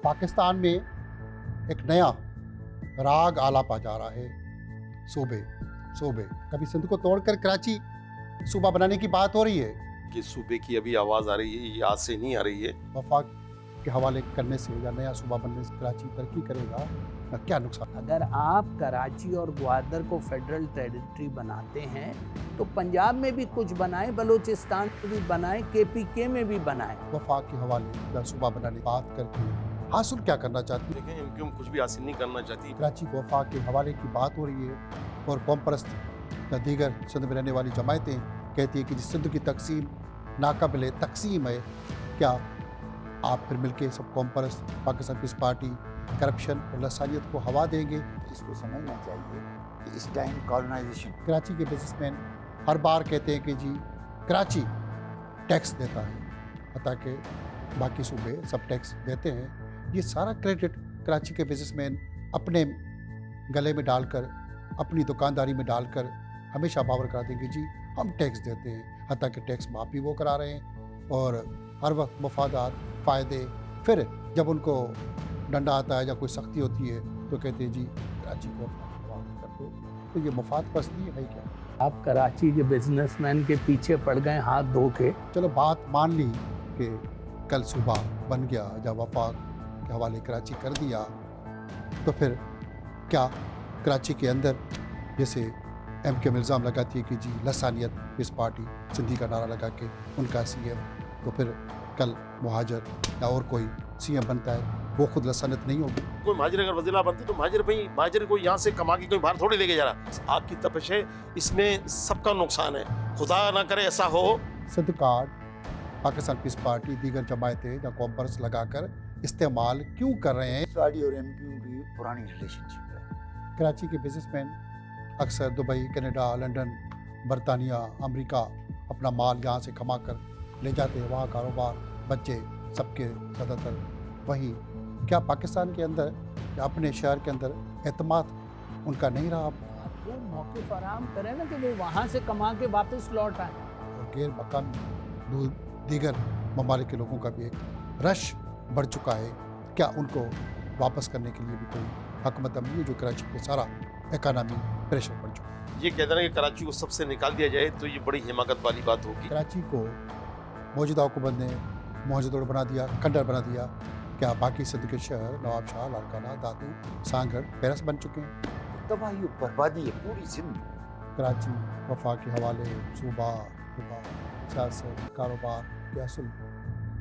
पाकिस्तान में एक नया राग आलापा जा रहा है। सूबे सूबे कभी सिंध को तोड़कर कराची सूबा बनाने की बात हो रही है कि सूबे की अभी आवाज़ आ रही है, ये आज से नहीं आ रही है। वफाक के हवाले करने से या नया सूबा बनने से कराची तरक्की करेगा, क्या नुकसान? अगर आप कराची और ग्वादर को फेडरल टेरिटरी बनाते हैं तो पंजाब में भी कुछ बनाएं, बलूचिस्तान में भी बनाएं, KPK में भी बनाएं। वफाक के हवाले या सूबा बनाने की बात करके हासिल क्या करना चाहती है? लेकिन MQM कुछ भी हासिल नहीं करना चाहती। कराची को वफाक के हवाले की बात हो रही है और कौम परस्त या दीगर सिंध में रहने वाली जमायतें कहती है कि जिस सिंध की तकसीम नाकाबिल तकसीम है, क्या आप फिर मिलके सब कौम परस्त पाकिस्तान पीस पार्टी करप्शन और लसानियत को हवा देंगे? इसको समझना चाहिए कि इस टाइम कॉलोनाइजेशन। कराची के बिजनेसमैन हर बार कहते हैं कि जी कराची टैक्स देता है, ताकि बाकी सूबे सब टैक्स देते हैं। ये सारा क्रेडिट कराची के बिजनेसमैन अपने गले में डालकर, अपनी दुकानदारी में डालकर हमेशा बावर करा देंगे जी हम टैक्स देते हैं, हत्ता कि टैक्स माफ़ भी वो करा रहे हैं और हर वक्त मफादात फ़ायदे। फिर जब उनको डंडा आता है या कोई सख्ती होती है तो कहते हैं जी कराची को कर दो। तो ये मफाद परस्ती है क्या? आप कराची के बिजनेसमैन के पीछे पड़ गए हाथ धो के। चलो बात मान ली कि कल सूबा बन गया या वफाक के हवाले कराची कर दिया, तो फिर क्या कराची के अंदर जैसे MQM इल्ज़ाम लगाती है कि जी लसानियत इस पार्टी सिंधी का नारा लगा के उनका CM, तो फिर कल मुहाजिर या और कोई CM बनता है वो खुद लसानियत नहीं होगी? कोई महाजिर अगर वज़ीर बनते तो महाजिर को यहाँ से कमा के कोई बाहर थोड़ी लेके जा रहा। आग की तपिश है, इसमें सबका नुकसान है, खुदा ना करे ऐसा हो। सिंध कार्ड पाकिस्तान पीस पार्टी दीगर जमायतें या कौम परस्त लगाकर इस्तेमाल क्यों कर रहे हैं? साड़ी और MQM की पुरानी रिलेशनशिप है। कराची के बिजनेसमैन अक्सर दुबई, कनाडा, लंदन, बरतानिया, अमेरिका अपना माल यहाँ से कमा कर ले जाते हैं, वहाँ कारोबार, बच्चे सबके ज़्यादातर वहीं। क्या पाकिस्तान के अंदर या अपने शहर के अंदर एतमाद उनका नहीं रहा? आपको मौके फराहम करें ना कि वो वहाँ से कमा के वापस लौट आए। और गैर मकामी दीगर ममालिक के लोगों का भी एक रश बढ़ चुका है, क्या उनको वापस करने के लिए भी कोई हकमत अमली है? जो कराची पे सारा इकानमी प्रेशर पड़ चुका है। ये कहते हैं कि कराची को सबसे निकाल दिया जाए तो ये बड़ी हिमाकत वाली बात होगी। कराची को मौजूदा हुकूमत ने मोहजदोड़ बना दिया, खंडर बना दिया। क्या बाकी सिंध के शहर नवाब शाह, लाड़काना, दादू, सांगड़, पेरस बन चुके हैं? तबाही और बर्बादी है पूरी सिंध। कराची वफाक के हवाले सूबा सियासत कारोबार के असल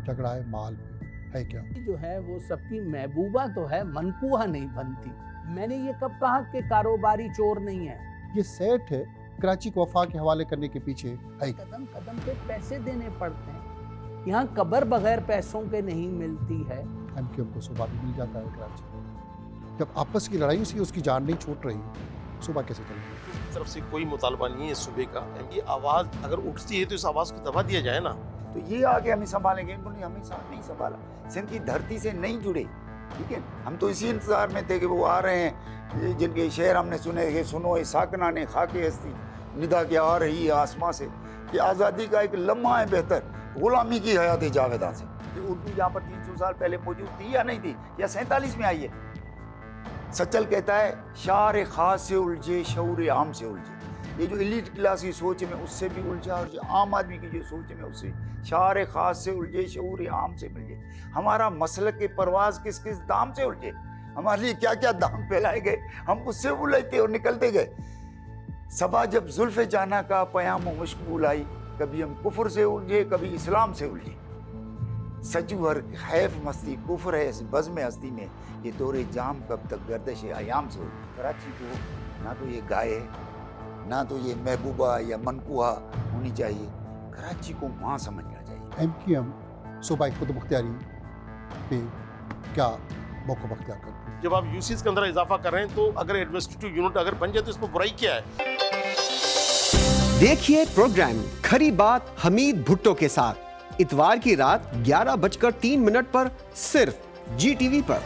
झगड़ा है माल में है क्या? जो है वो सबकी महबूबा तो है, मनकूहा नहीं बनती। मैंने ये कब कहा कि कारोबारी चोर नहीं है? ये सेठ है कराची को वफाक के हवाले करने के पीछे है। कदम कदम पे पैसे देने पड़ते हैं। यहाँ कब्र बगैर पैसों के नहीं मिलती है। MQM को सूबा भी मिल जाता है कराची। जब आपस की लड़ाई से उसकी जान नहीं छूट रही, सूबा कैसे चलेगी? इस तरफ से कोई मुतालबा नहीं है सूबे का। ये आवाज़ अगर उठती है तो इस आवाज़ को दबा दिया जाए ना। तो ये आगे हमें संभालेंगे, इन्होंने हमेशा नहीं संभाला। सिंध की धरती से नहीं जुड़े, ठीक है। हम तो इसी इंतजार में थे कि वो आ रहे हैं, जिनके शेर हमने सुने कि सुनो साकना ने खाके हस्ती निदा के आ रही है आसमां से, कि आज़ादी का एक लम्हा है बेहतर गुलामी की हयात जावेदा से। ये उर्दू यहाँ पर 300 साल पहले मौजूद थी या नहीं थी, या 47 में आई है? सचल कहता है शार खास से उलझे शऊर आम से उलझे। ये जो एलीट क्लास की सोच में उससे भी उलझा और जो आम आदमी की जो सोच में उससे शार खास से उलझे शऊर आम से मिलझे। हमारा मसलक के परवाज किस किस दाम से उलझे, हमारे लिए क्या क्या दाम फैलाए गए, हम उससे उलझते और निकलते गए। सबा जब जुल्फ़े जाना का पयाम मुश्किल आई, कभी हम कुफर से उलझे कभी इस्लाम से उलझे। सचू हर हैफ मस्ती कुफर है इस बज़्म हस्ती में, ये दौरे जाम कब तक गर्दिश आयाम से उलझे। कराची को ना तो ये गाय है, ना तो ये महबूबा या मनकूहा होनी चाहिए, कराची को माँ समझना चाहिए। MQM सूबा खुद मुख्तियारी पे क्या मौका बख्तियार करती है? जब आप यूसीज के अंदर इजाफा कर रहे हैं तो अगर एडमिनिस्ट्रेटिव यूनिट अगर बन जाए तो इसमें बुराई क्या है? देखिए प्रोग्राम खरी बात हमीद भुट्टो के साथ इतवार की रात 11:03 पर सिर्फ GTV पर।